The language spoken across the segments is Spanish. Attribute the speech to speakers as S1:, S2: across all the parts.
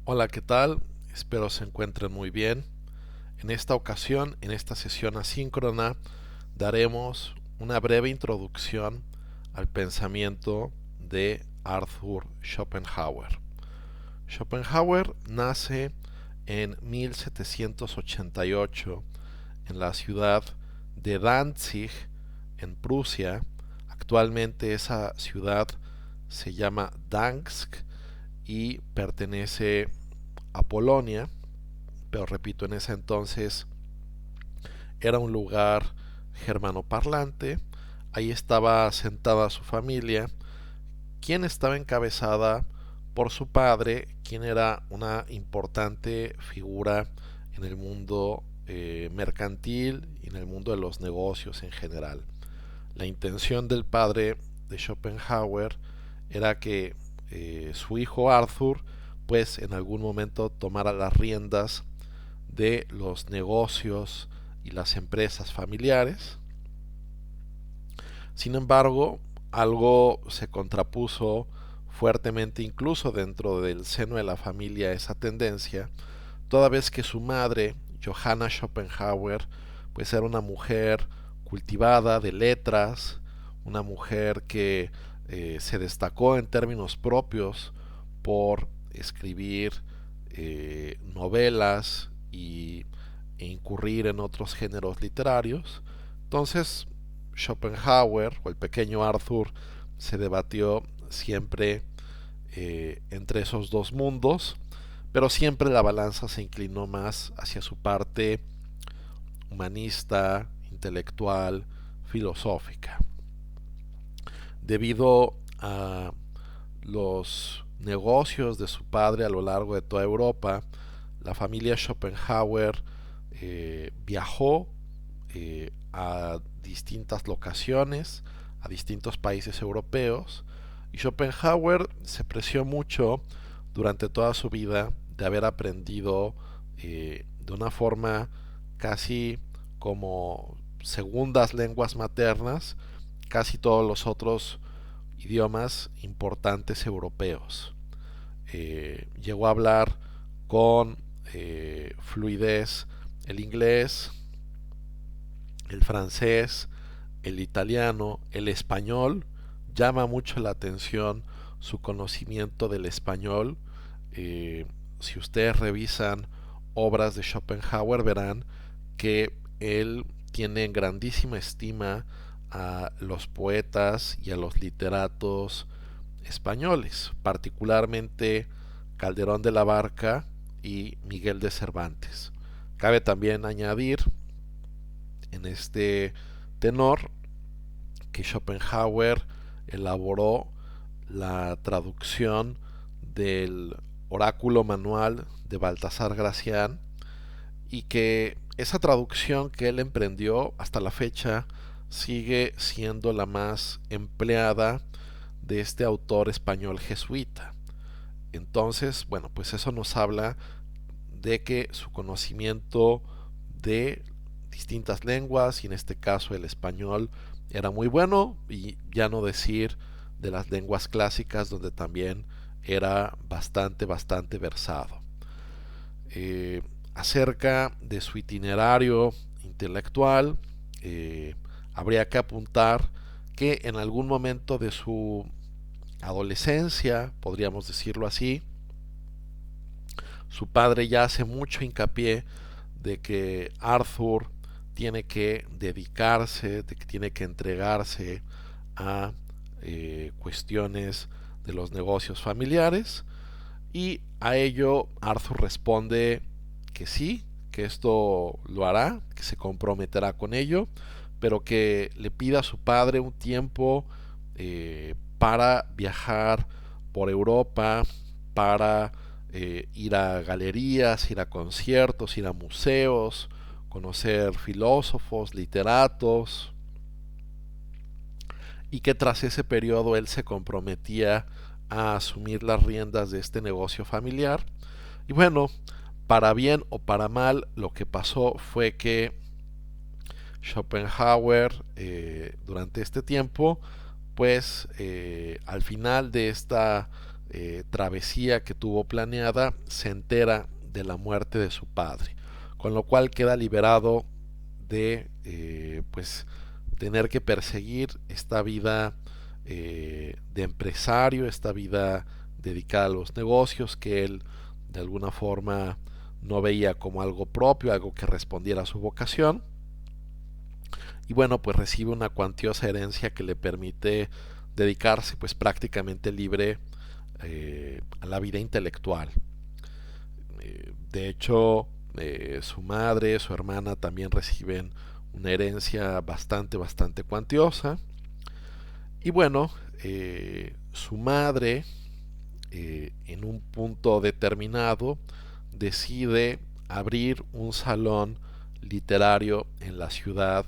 S1: Hola, ¿qué tal? Espero se encuentren muy bien. En esta ocasión, en esta sesión asíncrona, daremos una breve introducción al pensamiento de Arthur Schopenhauer. Schopenhauer nace en 1788 en la ciudad de Danzig, en Prusia. Actualmente esa ciudad se llama Dansk y pertenece a Polonia, pero repito, en ese entonces era un lugar germanoparlante. Ahí estaba sentada su familia, quien estaba encabezada por su padre, quien era una importante figura en el mundo mercantil y en el mundo de los negocios en general. La intención del padre de Schopenhauer era que su hijo Arthur pues en algún momento tomara las riendas de los negocios y las empresas familiares. Sin embargo, algo se contrapuso fuertemente incluso dentro del seno de la familia a esa tendencia, toda vez que su madre, Johanna Schopenhauer, pues era una mujer cultivada de letras, una mujer que se destacó en términos propios por escribir novelas e incurrir en otros géneros literarios. Entonces, Schopenhauer o el pequeño Arthur se debatió siempre entre esos dos mundos, pero siempre la balanza se inclinó más hacia su parte humanista, intelectual, filosófica. Debido a los negocios de su padre a lo largo de toda Europa, la familia Schopenhauer viajó a distintas locaciones, a distintos países europeos, y Schopenhauer se preció mucho durante toda su vida de haber aprendido de una forma casi como segundas lenguas maternas casi todos los otros idiomas importantes europeos. Llegó a hablar con fluidez el inglés, el francés, el italiano, el español. Llama mucho la atención su conocimiento del español. Si ustedes revisan obras de Schopenhauer verán que él tiene en grandísima estima a los poetas y a los literatos españoles, particularmente Calderón de la Barca y Miguel de Cervantes. Cabe también añadir en este tenor que Schopenhauer elaboró la traducción del oráculo manual de Baltasar Gracián y que esa traducción que él emprendió hasta la fecha sigue siendo la más empleada de este autor español jesuita. Entonces, bueno, pues eso nos habla de que su conocimiento de distintas lenguas, y en este caso el español, era muy bueno, y ya no decir de las lenguas clásicas donde también era bastante versado. Eh, Acerca de su itinerario intelectual, habría que apuntar que en algún momento de su adolescencia, podríamos decirlo así, su padre ya hace mucho hincapié de que Arthur tiene que dedicarse, de que tiene que entregarse a cuestiones de los negocios familiares, y a ello Arthur responde que sí, que esto lo hará, que se comprometerá con ello, pero que le pida a su padre un tiempo para viajar por Europa, para ir a galerías, ir a conciertos, ir a museos, conocer filósofos, literatos, y que tras ese periodo él se comprometía a asumir las riendas de este negocio familiar. Y bueno, para bien o para mal, lo que pasó fue que Schopenhauer durante este tiempo, pues al final de esta travesía que tuvo planeada, se entera de la muerte de su padre, con lo cual queda liberado de pues tener que perseguir esta vida de empresario, esta vida dedicada a los negocios que él de alguna forma no veía como algo propio, algo que respondiera a su vocación. Y bueno, pues recibe una cuantiosa herencia que le permite dedicarse pues prácticamente libre a la vida intelectual. De hecho, su madre, su hermana también reciben una herencia bastante cuantiosa. Y bueno, su madre, en un punto determinado, decide abrir un salón literario en la ciudad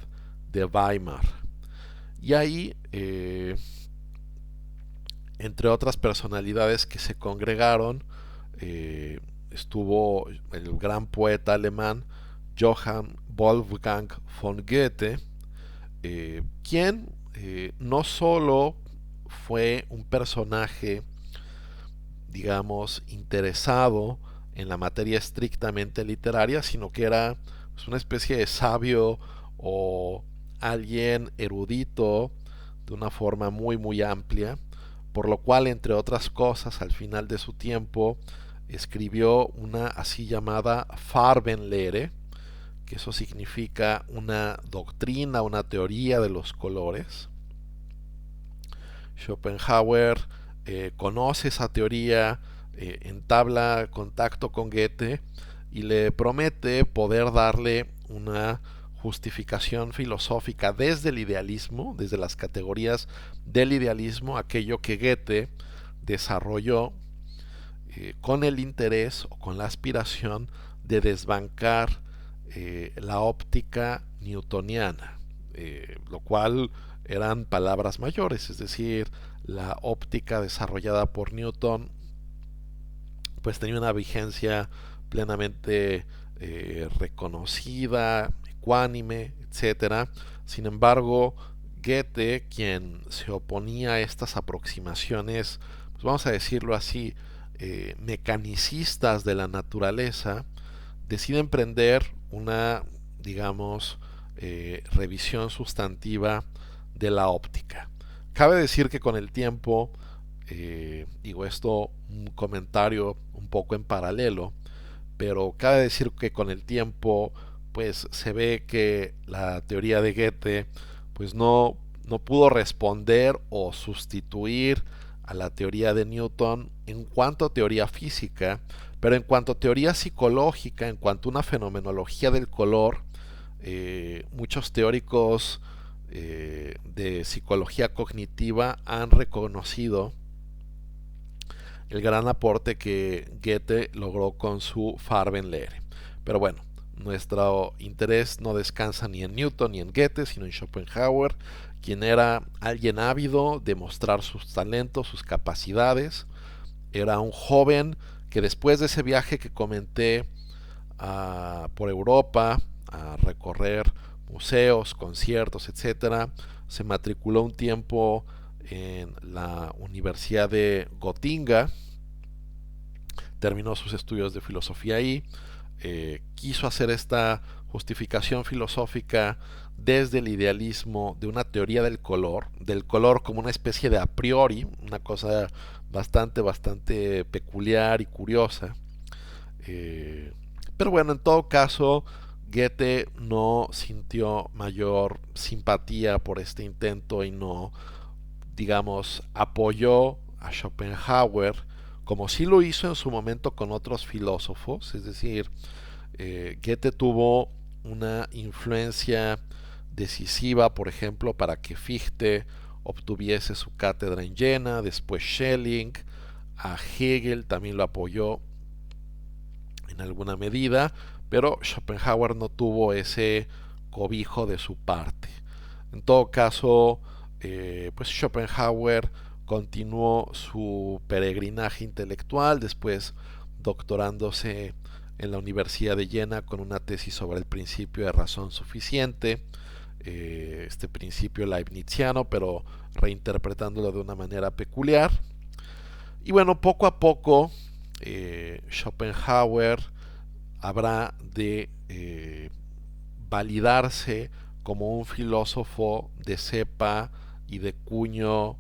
S1: de Weimar. Y ahí, entre otras personalidades que se congregaron, estuvo el gran poeta alemán Johann Wolfgang von Goethe, quien no solo fue un personaje, digamos, interesado en la materia estrictamente literaria, sino que era pues, una especie de sabio o alguien erudito de una forma muy amplia, por lo cual, entre otras cosas, al final de su tiempo, escribió una así llamada Farbenlehre, que eso significa una doctrina, una teoría de los colores. Schopenhauer conoce esa teoría, entabla contacto con Goethe y le promete poder darle una justificación filosófica desde el idealismo, desde las categorías del idealismo, aquello que Goethe desarrolló con el interés o con la aspiración de desbancar la óptica newtoniana, lo cual eran palabras mayores, es decir, la óptica desarrollada por Newton pues tenía una vigencia plenamente reconocida, ecuánime, etcétera. Sin embargo, Goethe, quien se oponía a estas aproximaciones, pues vamos a decirlo así, mecanicistas de la naturaleza, decide emprender una, digamos, revisión sustantiva de la óptica. Cabe decir que con el tiempo, digo esto un comentario un poco en paralelo, pero cabe decir que con el tiempo pues se ve que la teoría de Goethe pues no pudo responder o sustituir a la teoría de Newton en cuanto a teoría física, pero en cuanto a teoría psicológica, en cuanto a una fenomenología del color, muchos teóricos de psicología cognitiva han reconocido el gran aporte que Goethe logró con su Farbenlehre. Pero bueno, nuestro interés no descansa ni en Newton ni en Goethe, sino en Schopenhauer, quien era alguien ávido de mostrar sus talentos, sus capacidades. Era un joven que después de ese viaje que comenté por Europa, a recorrer museos, conciertos, etcétera, se matriculó un tiempo en la Universidad de Gotinga, terminó sus estudios de filosofía ahí, quiso hacer esta justificación filosófica desde el idealismo de una teoría del color como una especie de a priori, una cosa bastante peculiar y curiosa. Pero bueno, en todo caso, Goethe no sintió mayor simpatía por este intento y no, digamos, apoyó a Schopenhauer como sí lo hizo en su momento con otros filósofos, es decir, Goethe tuvo una influencia decisiva, por ejemplo, para que Fichte obtuviese su cátedra en Jena, después Schelling, a Hegel también lo apoyó en alguna medida, pero Schopenhauer no tuvo ese cobijo de su parte. En todo caso, pues Schopenhauer continuó su peregrinaje intelectual, después doctorándose en la Universidad de Jena con una tesis sobre el principio de razón suficiente, este principio leibniziano, pero reinterpretándolo de una manera peculiar. Y bueno, poco a poco Schopenhauer habrá de validarse como un filósofo de cepa y de cuño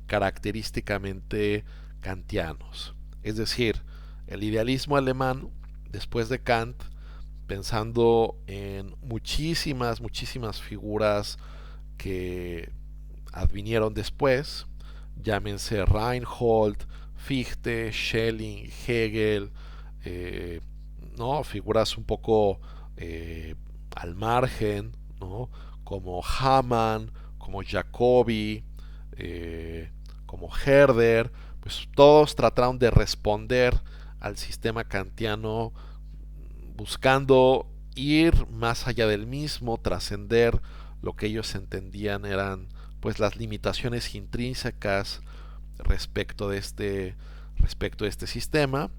S1: característicamente kantianos. Es decir, el idealismo alemán, después de Kant, pensando en muchísimas figuras que advinieron después, llámense Reinhold, Fichte, Schelling, Hegel, eh, ¿no? Figuras un poco eh, al margen, ¿no? Como Hamann, como Jacobi, eh, como Herder, pues todos trataron de responder al sistema kantiano buscando ir más allá del mismo, trascender lo que ellos entendían eran pues las limitaciones intrínsecas respecto de este sistema,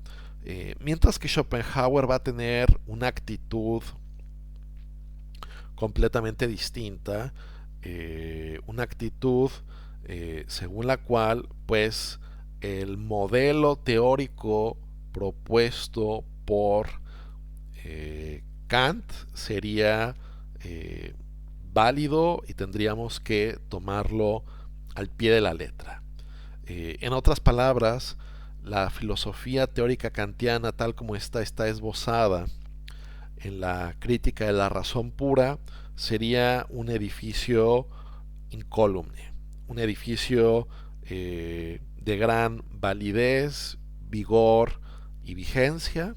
S1: mientras que Schopenhauer va a tener una actitud completamente distinta, una actitud según la cual pues el modelo teórico propuesto por Kant sería válido y tendríamos que tomarlo al pie de la letra. En otras palabras, la filosofía teórica kantiana tal como está esbozada en la crítica de la razón pura sería un edificio incólume, un edificio de gran validez, vigor y vigencia,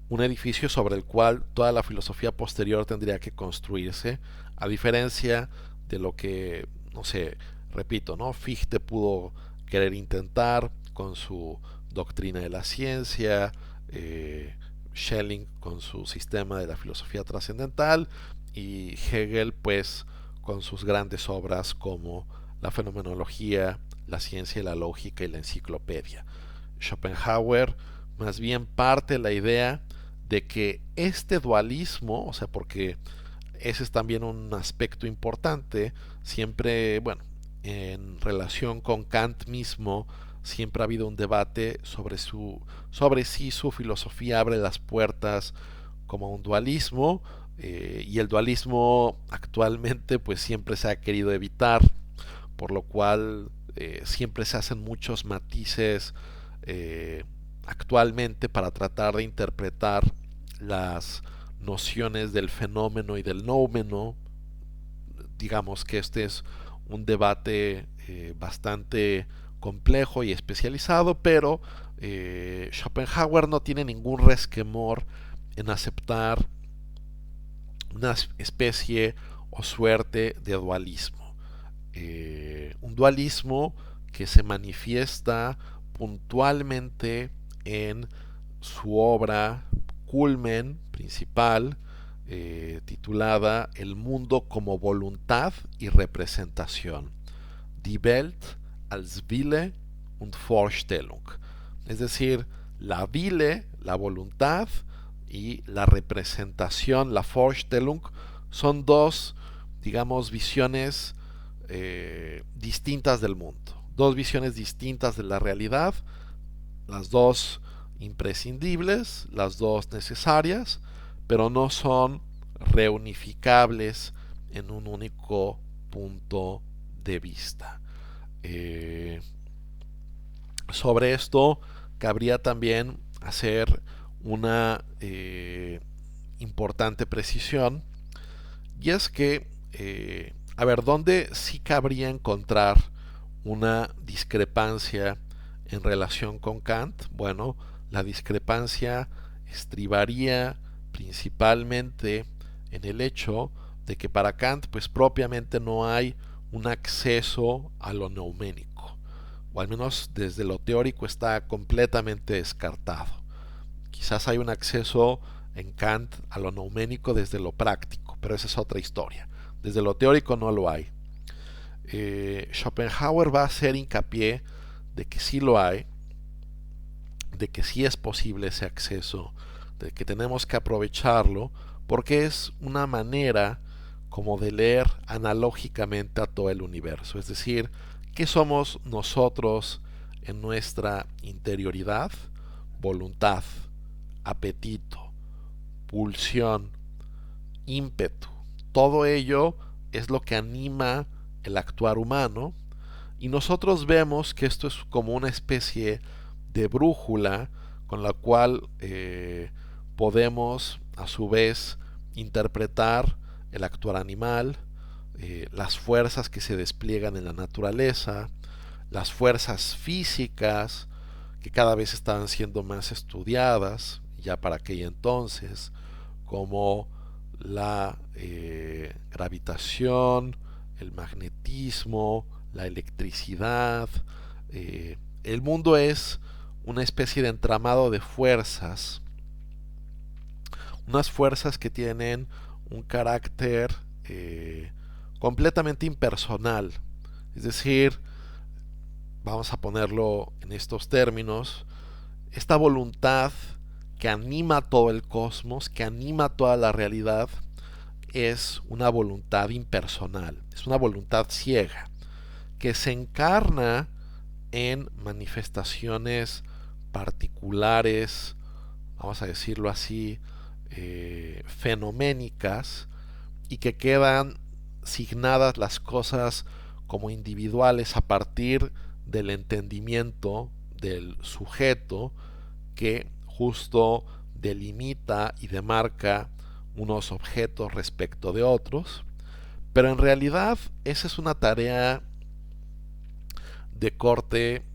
S1: un edificio sobre el cual toda la filosofía posterior tendría que construirse, a diferencia de lo que, no sé, repito, ¿no? Fichte pudo querer intentar con su doctrina de la ciencia, Schelling con su sistema de la filosofía trascendental y Hegel pues con sus grandes obras como la fenomenología, la ciencia y la lógica y la enciclopedia. Schopenhauer más bien parte de la idea de que este dualismo, o sea, porque ese es también un aspecto importante, siempre, bueno, en relación con Kant mismo, siempre ha habido un debate sobre si su filosofía abre las puertas como un dualismo, y el dualismo actualmente pues siempre se ha querido evitar, por lo cual siempre se hacen muchos matices actualmente para tratar de interpretar las nociones del fenómeno y del noumeno. Digamos que este es un debate bastante complejo y especializado, pero Schopenhauer no tiene ningún resquemor en aceptar una especie o suerte de dualismo. Un dualismo que se manifiesta puntualmente en su obra culmen principal, titulada El mundo como voluntad y representación, Die Welt als Wille und Vorstellung, es decir, la Wille, la voluntad, y la representación, la Vorstellung, son dos, digamos, visiones distintas del mundo, dos visiones distintas de la realidad, las dos imprescindibles, las dos necesarias, pero no son reunificables en un único punto de vista. Sobre esto cabría también hacer una importante precisión, y es que, a ver, ¿dónde sí cabría encontrar una discrepancia en relación con Kant? Bueno, la discrepancia estribaría principalmente en el hecho de que para Kant pues propiamente no hay un acceso a lo neuménico, o al menos desde lo teórico está completamente descartado. Quizás hay un acceso en Kant a lo neuménico desde lo práctico, pero esa es otra historia. Desde lo teórico no lo hay. Schopenhauer va a hacer hincapié de que sí lo hay, de que sí es posible ese acceso, de que tenemos que aprovecharlo, porque es una manera como de leer analógicamente a todo el universo. Es decir, ¿Qué somos nosotros en nuestra interioridad? Voluntad, apetito, pulsión, ímpetu. Todo ello es lo que anima el actuar humano, y nosotros vemos que esto es como una especie de brújula con la cual podemos a su vez interpretar el actuar animal, las fuerzas que se despliegan en la naturaleza, las fuerzas físicas que cada vez estaban siendo más estudiadas ya para aquel entonces, como la gravitación, el magnetismo, la electricidad. El mundo es una especie de entramado de fuerzas, unas fuerzas que tienen un carácter completamente impersonal. Es decir, vamos a ponerlo en estos términos, esta voluntad que anima todo el cosmos, que anima toda la realidad, es una voluntad impersonal, es una voluntad ciega, que se encarna en manifestaciones particulares, vamos a decirlo así, fenoménicas, y que quedan signadas las cosas como individuales a partir del entendimiento del sujeto que justo delimita y demarca unos objetos respecto de otros, pero en realidad esa es una tarea de corte,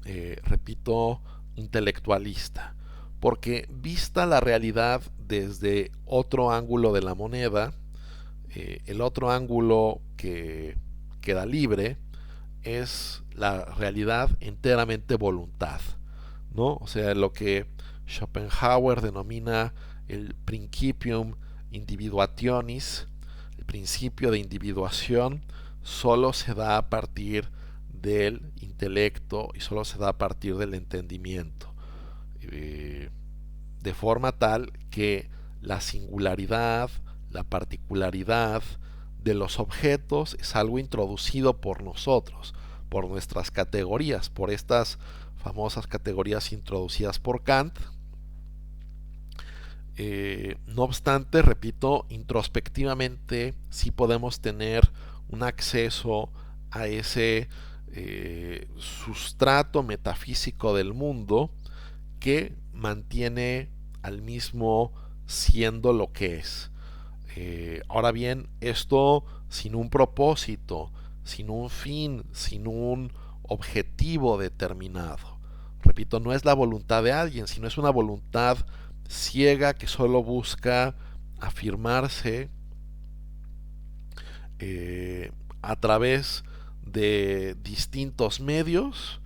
S1: repito, intelectualista, porque vista la realidad desde otro ángulo de la moneda, el otro ángulo que queda libre es la realidad enteramente voluntad, ¿no? O sea, lo que Schopenhauer denomina el principium individuationis, el principio de individuación, solo se da a partir del intelecto y solo se da a partir del entendimiento, de forma tal que la singularidad, la particularidad de los objetos es algo introducido por nosotros, por nuestras categorías, por estas famosas categorías introducidas por Kant. No obstante, repito, introspectivamente sí podemos tener un acceso a ese sustrato metafísico del mundo que mantiene al mismo siendo lo que es. Ahora bien, esto sin un propósito, sin un fin, sin un objetivo determinado. Repito, no es la voluntad de alguien, sino es una voluntad ciega que solo busca afirmarse a través de distintos medios,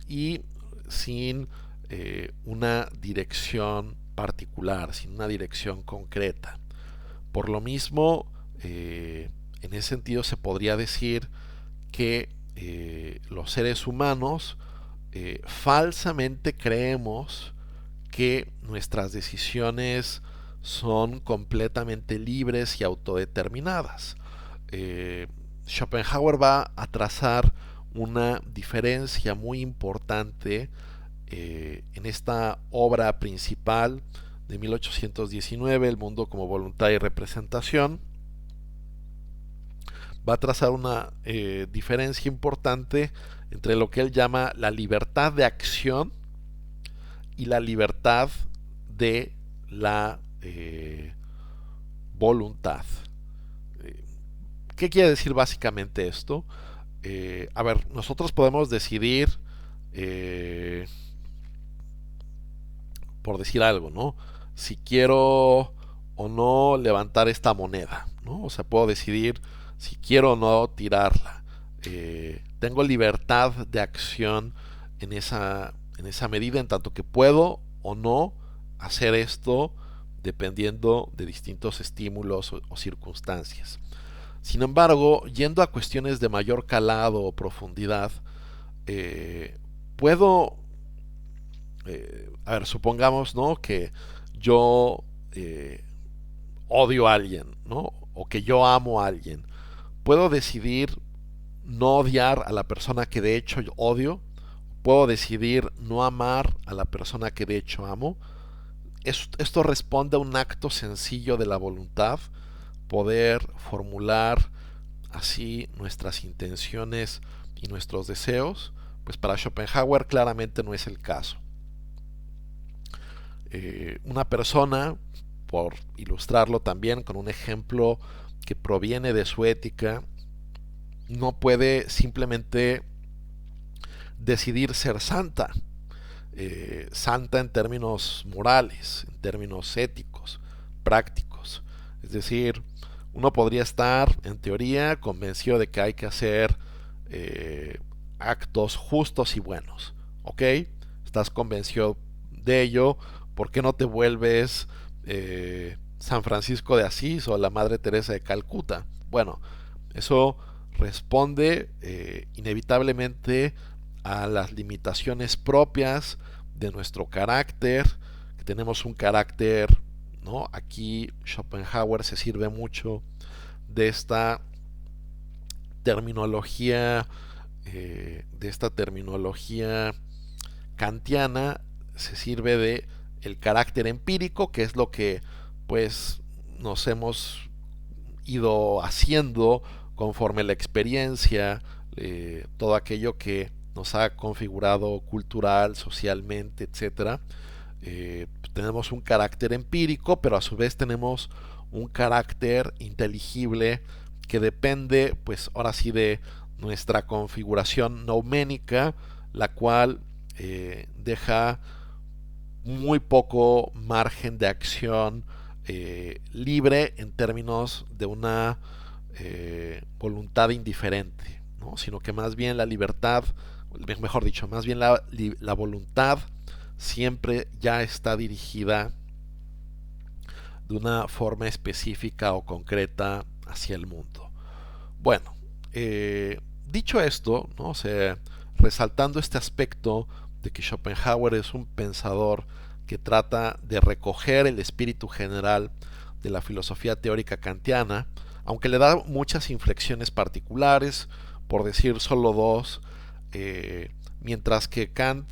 S1: y sin una dirección particular, sin una dirección concreta. Por lo mismo, en ese sentido se podría decir que los seres humanos falsamente creemos que nuestras decisiones son completamente libres y autodeterminadas. Schopenhauer va a trazar una diferencia muy importante en esta obra principal de 1819, El mundo como voluntad y representación. Va a trazar una diferencia importante entre lo que él llama la libertad de acción y la libertad de la voluntad. ¿Qué quiere decir básicamente esto? A ver, nosotros podemos decidir, por decir algo, ¿no? Si quiero o no levantar esta moneda, ¿no? O sea, puedo decidir si quiero o no tirarla. Tengo libertad de acción en esa medida, en tanto que puedo o no hacer esto dependiendo de distintos estímulos o circunstancias. Sin embargo, yendo a cuestiones de mayor calado o profundidad, puedo, a ver, supongamos, ¿no? Que yo odio a alguien, ¿no? O que yo amo a alguien. Puedo decidir no odiar a la persona que de hecho yo odio, puedo decidir no amar a la persona que de hecho amo. Esto responde a un acto sencillo de la voluntad, poder formular así nuestras intenciones y nuestros deseos. Pues para Schopenhauer claramente no es el caso. Una persona, por ilustrarlo también con un ejemplo que proviene de su ética, no puede simplemente decidir ser santa. Santa en términos morales, en términos éticos, prácticos. Es decir, uno podría estar, en teoría, convencido de que hay que hacer actos justos y buenos. ¿Ok? Estás convencido de ello. ¿Por qué no te vuelves San Francisco de Asís o la Madre Teresa de Calcuta? Bueno, eso responde inevitablemente a las limitaciones propias de nuestro carácter, que tenemos un carácter, ¿no? Aquí Schopenhauer se sirve mucho de esta terminología, kantiana, se sirve de el carácter empírico, que es lo que pues nos hemos ido haciendo conforme la experiencia, todo aquello que nos ha configurado cultural, socialmente, etcétera. Tenemos un carácter empírico, pero a su vez tenemos un carácter inteligible que depende, pues ahora sí, de nuestra configuración nouménica, la cual deja muy poco margen de acción libre en términos de una voluntad indiferente, ¿no? Sino que más bien la libertad, mejor dicho, más bien la voluntad siempre ya está dirigida de una forma específica o concreta hacia el mundo. Bueno, dicho esto, ¿no? O sea, resaltando este aspecto de que Schopenhauer es un pensador que trata de recoger el espíritu general de la filosofía teórica kantiana, aunque le da muchas inflexiones particulares, por decir solo dos, mientras que Kant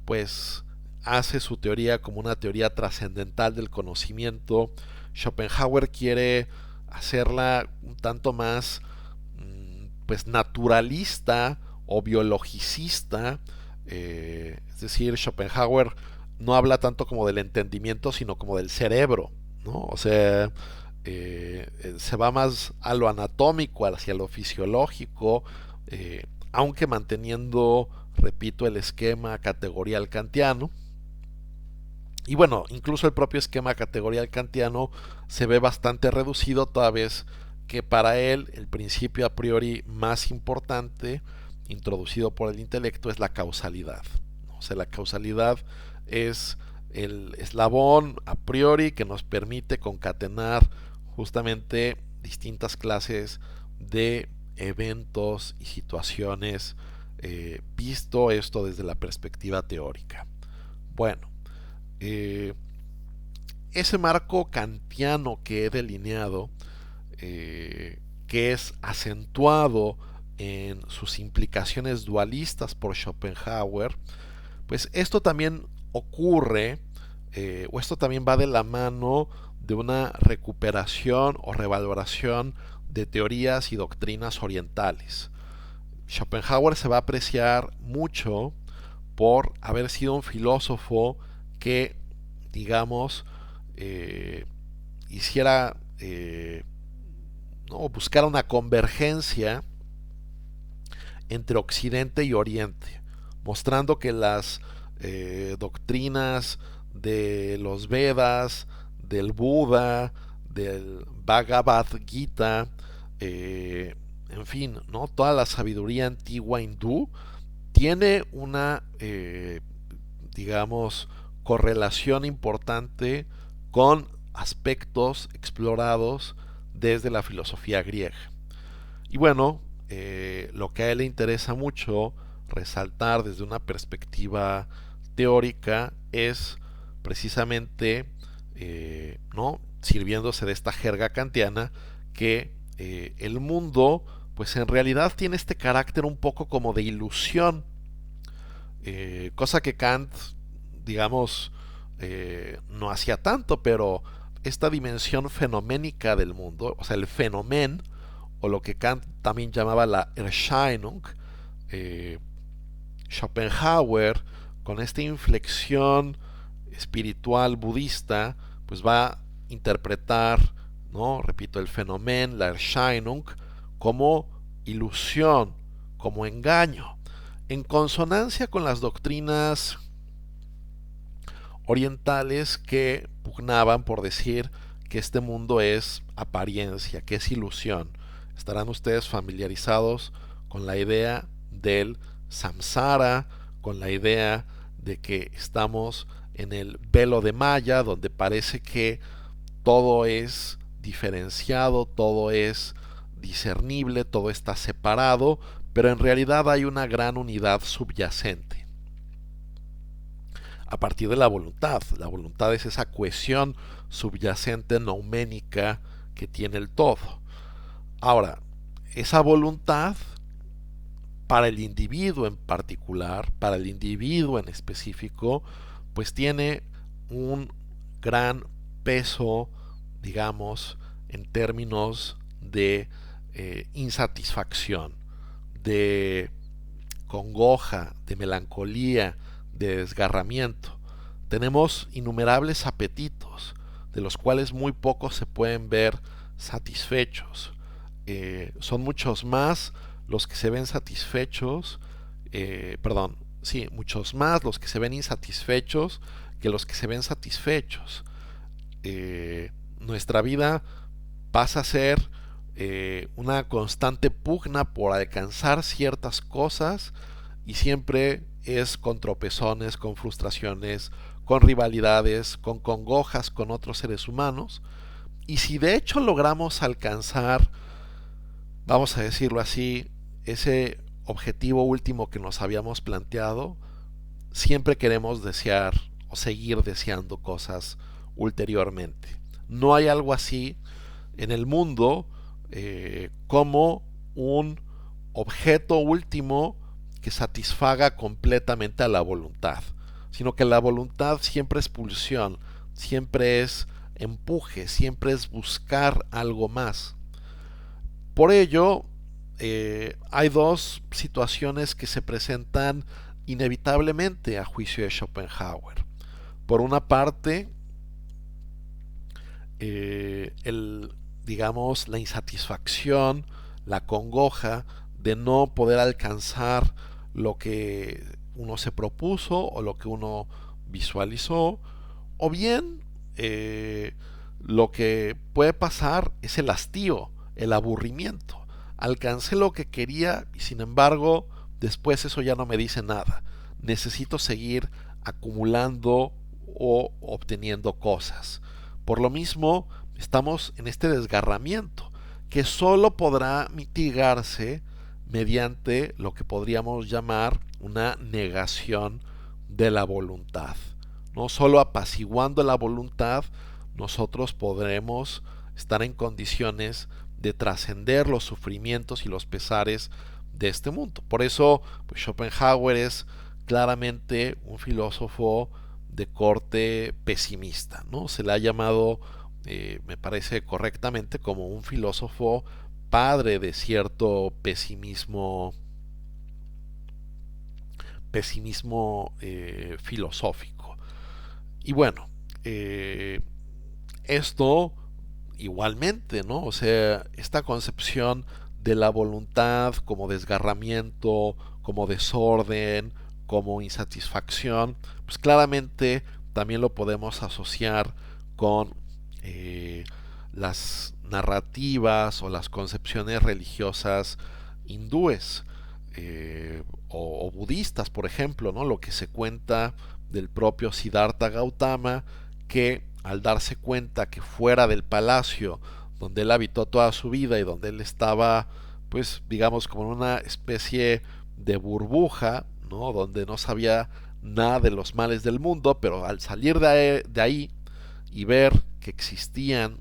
S1: pues hace su teoría como una teoría trascendental del conocimiento, Schopenhauer quiere hacerla un tanto más pues naturalista o biologicista, es decir, Schopenhauer no habla tanto como del entendimiento, sino como del cerebro, ¿no? O sea, se va más a lo anatómico, hacia lo fisiológico, aunque manteniendo, repito, el esquema categorial kantiano. Y bueno, incluso el propio esquema categorial kantiano se ve bastante reducido, toda vez que para él el principio a priori más importante introducido por el intelecto es la causalidad. O sea, la causalidad es el eslabón a priori que nos permite concatenar justamente distintas clases de eventos y situaciones, visto esto desde la perspectiva teórica. Bueno, eh, ese marco kantiano que he delineado, que es acentuado en sus implicaciones dualistas por Schopenhauer, pues esto también ocurre, o esto también va de la mano de una recuperación o revaloración de teorías y doctrinas orientales. Schopenhauer se va a apreciar mucho por haber sido un filósofo que, digamos, hiciera, ¿no? buscar una convergencia entre Occidente y Oriente, mostrando que las doctrinas de los Vedas, del Buda, del Bhagavad Gita, en fin, ¿no? Toda la sabiduría antigua hindú tiene una, digamos, correlación importante con aspectos explorados desde la filosofía griega. Y bueno, lo que a él le interesa mucho resaltar desde una perspectiva teórica es precisamente, ¿no? sirviéndose de esta jerga kantiana, que el mundo pues en realidad tiene este carácter un poco como de ilusión, cosa que Kant, digamos, no hacía tanto, pero esta dimensión fenoménica del mundo, o sea, el fenomen, o lo que Kant también llamaba la Erscheinung, eh, Schopenhauer, con esta inflexión espiritual budista, pues va a interpretar, ¿no? Repito, el fenomen, la Erscheinung, como ilusión, como engaño, en consonancia con las doctrinas orientales que pugnaban por decir que este mundo es apariencia, que es ilusión. Estarán ustedes familiarizados con la idea del samsara, con la idea de que estamos en el velo de Maya, donde parece que todo es diferenciado, todo es discernible, todo está separado, pero en realidad hay una gran unidad subyacente a partir de la voluntad. La voluntad es esa cohesión subyacente nouménica que tiene el todo. Ahora, esa voluntad para el individuo en particular, para el individuo en específico, pues tiene un gran peso, digamos, en términos de insatisfacción, de congoja, de melancolía, de desgarramiento. Tenemos innumerables apetitos, de los cuales muy pocos se pueden ver satisfechos. Son muchos más los que se ven satisfechos, perdón, sí, muchos más los que se ven insatisfechos que los que se ven satisfechos. Nuestra vida pasa a ser una constante pugna por alcanzar ciertas cosas y siempre es con tropezones, con frustraciones, con rivalidades, con congojas con otros seres humanos. Y si de hecho logramos alcanzar, vamos a decirlo así, ese objetivo último que nos habíamos planteado, siempre queremos desear o seguir deseando cosas ulteriormente. No hay algo así en el mundo como un objeto último que satisfaga completamente a la voluntad, sino que la voluntad siempre es pulsión, siempre es empuje, siempre es buscar algo más. Por ello, hay dos situaciones que se presentan inevitablemente a juicio de Schopenhauer. Por una parte, el, digamos, la insatisfacción, la congoja de no poder alcanzar lo que uno se propuso o lo que uno visualizó, o bien lo que puede pasar es el hastío, el aburrimiento. Alcancé lo que quería y sin embargo después eso ya no me dice nada. Necesito seguir acumulando o obteniendo cosas. Por lo mismo, estamos en este desgarramiento que solo podrá mitigarse mediante lo que podríamos llamar una negación de la voluntad. No solo apaciguando la voluntad, nosotros podremos estar en condiciones de trascender los sufrimientos y los pesares de este mundo. Por eso, pues Schopenhauer es claramente un filósofo de corte pesimista, ¿no? Se le ha llamado, me parece correctamente, como un filósofo padre de cierto pesimismo filosófico. Y bueno, esto igualmente, ¿no? O sea, esta concepción de la voluntad como desgarramiento, como desorden, como insatisfacción, pues claramente también lo podemos asociar con las narrativas o las concepciones religiosas hindúes o budistas, por ejemplo, ¿no? Lo que se cuenta del propio Siddhartha Gautama, que al darse cuenta que fuera del palacio donde él habitó toda su vida y donde él estaba, pues digamos, como en una especie de burbuja, ¿no? Donde no sabía nada de los males del mundo, pero al salir de ahí y ver que existían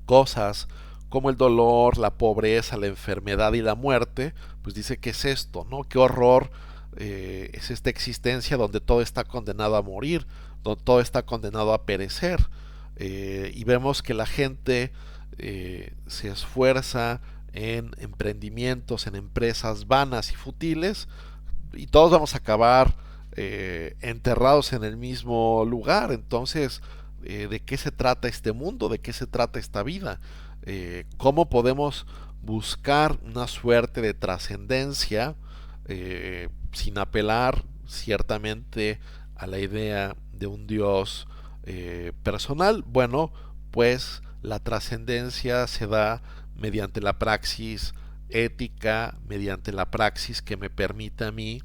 S1: cosas como el dolor, la pobreza, la enfermedad y la muerte, pues dice que es esto, ¿no? Qué horror es esta existencia donde todo está condenado a morir, donde todo está condenado a perecer. Y vemos que la gente se esfuerza en emprendimientos, en empresas vanas y futiles, y todos vamos a acabar enterrados en el mismo lugar. Entonces, ¿de qué se trata este mundo? ¿De qué se trata esta vida? ¿Cómo podemos buscar una suerte de trascendencia sin apelar ciertamente a la idea de un Dios personal? Bueno, pues la trascendencia se da mediante la praxis ética, mediante la praxis que me permita a mí,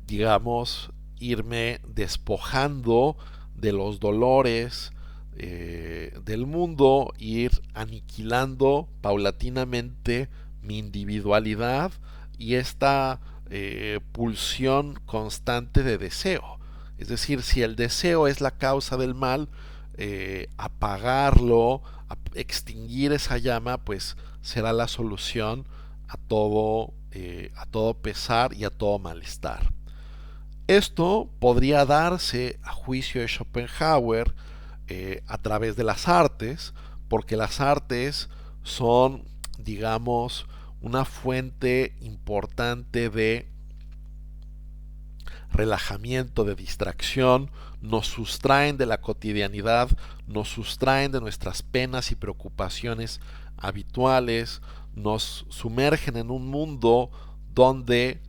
S1: digamos, irme despojando de los dolores del mundo, ir aniquilando paulatinamente mi individualidad y esta pulsión constante de deseo. Es decir, si el deseo es la causa del mal, apagarlo, extinguir esa llama, pues será la solución a todo pesar y a todo malestar. Esto podría darse, a juicio de Schopenhauer, a través de las artes, porque las artes son, digamos, una fuente importante de relajamiento, de distracción, nos sustraen de la cotidianidad, nos sustraen de nuestras penas y preocupaciones habituales, nos sumergen en un mundo donde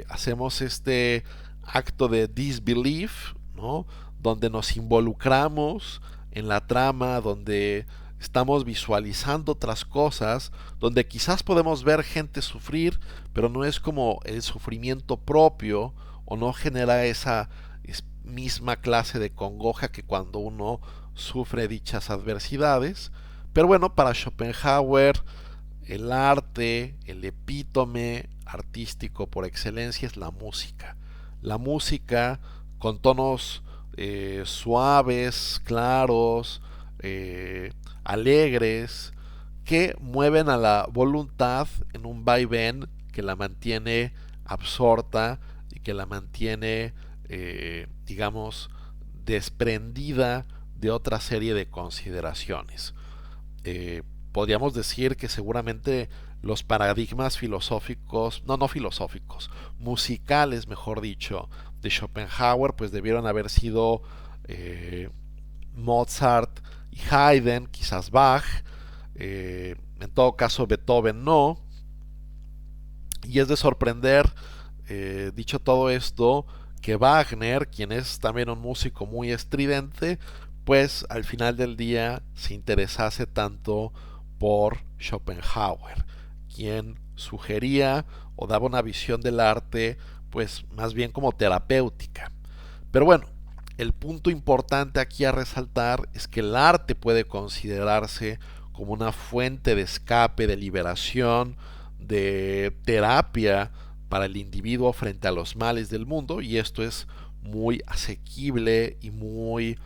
S1: hacemos este acto de disbelief, ¿no? Donde nos involucramos en la trama, donde estamos visualizando otras cosas, donde quizás podemos ver gente sufrir, pero no es como el sufrimiento propio, o no genera esa misma clase de congoja que cuando uno sufre dichas adversidades. Pero bueno, para Schopenhauer el arte, el epítome artístico por excelencia es la música. La música con tonos suaves, claros, alegres, que mueven a la voluntad en un vaivén que la mantiene absorta y que la mantiene, digamos, desprendida de otra serie de consideraciones. Podríamos decir que seguramente los paradigmas filosóficos, no filosóficos, musicales, mejor dicho, de Schopenhauer, pues debieron haber sido Mozart y Haydn, quizás Bach, en todo caso Beethoven no. Y es de sorprender, dicho todo esto, que Wagner, quien es también un músico muy estridente, pues al final del día se interesase tanto por Schopenhauer, quien sugería o daba una visión del arte pues más bien como terapéutica. Pero bueno, el punto importante aquí a resaltar es que el arte puede considerarse como una fuente de escape, de liberación, de terapia para el individuo frente a los males del mundo, y esto es muy asequible y muy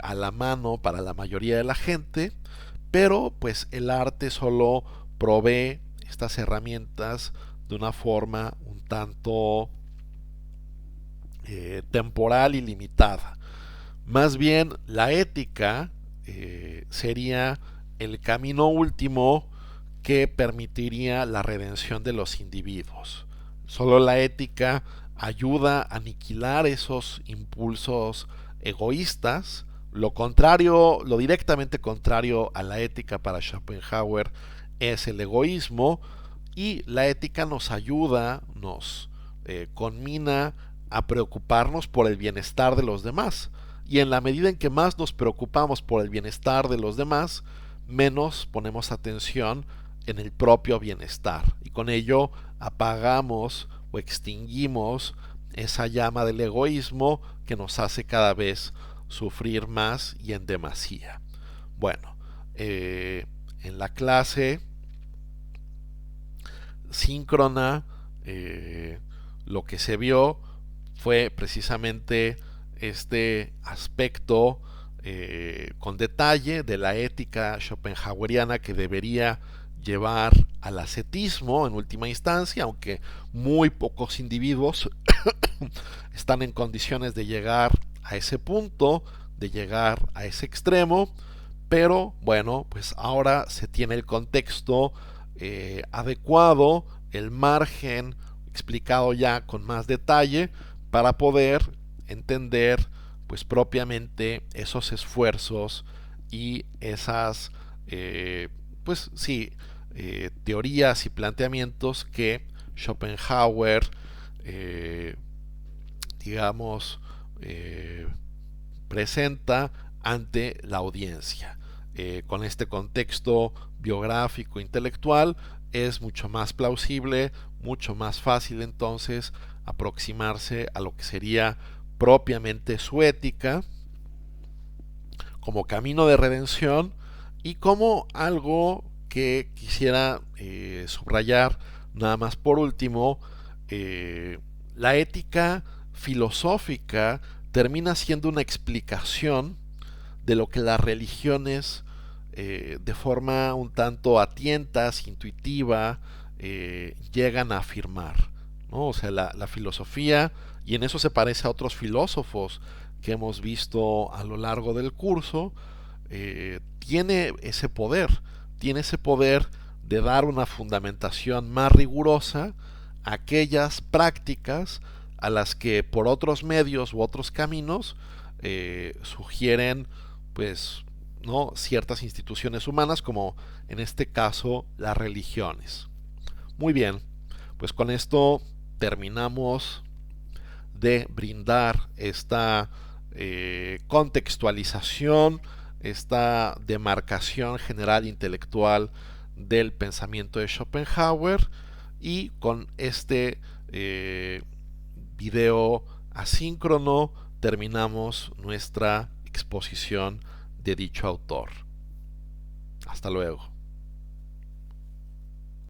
S1: a la mano para la mayoría de la gente, pero pues el arte solo provee estas herramientas de una forma un tanto temporal y limitada. Más bien la ética sería el camino último que permitiría la redención de los individuos. Solo la ética ayuda a aniquilar esos impulsos egoístas. Lo contrario, lo directamente contrario a la ética para Schopenhauer es el egoísmo, y la ética nos ayuda, nos conmina a preocuparnos por el bienestar de los demás. Y en la medida en que más nos preocupamos por el bienestar de los demás, menos ponemos atención en el propio bienestar. Y con ello apagamos o extinguimos esa llama del egoísmo que nos hace cada vez sufrir más y en demasía. Bueno, en la clase síncrona lo que se vio fue precisamente este aspecto con detalle de la ética schopenhaueriana que debería llevar al ascetismo en última instancia, aunque muy pocos individuos están en condiciones de llegar a ese punto, de llegar a ese extremo, pero bueno, pues ahora se tiene el contexto adecuado, el margen explicado ya con más detalle para poder entender pues propiamente esos esfuerzos y esas pues sí teorías y planteamientos que Schopenhauer digamos presenta ante la audiencia. Con este contexto biográfico intelectual es mucho más plausible, mucho más fácil entonces aproximarse a lo que sería propiamente su ética como camino de redención y como algo que quisiera subrayar nada más por último, la ética filosófica termina siendo una explicación de lo que las religiones de forma un tanto a tientas, intuitiva, llegan a afirmar, ¿no? O sea, la filosofía, y en eso se parece a otros filósofos que hemos visto a lo largo del curso, tiene ese poder de dar una fundamentación más rigurosa a aquellas prácticas a las que por otros medios u otros caminos sugieren pues no ciertas instituciones humanas como en este caso las religiones. Muy bien, pues con esto terminamos de brindar esta contextualización, esta demarcación general intelectual del pensamiento de Schopenhauer y con este video asíncrono terminamos nuestra exposición de dicho autor. Hasta luego.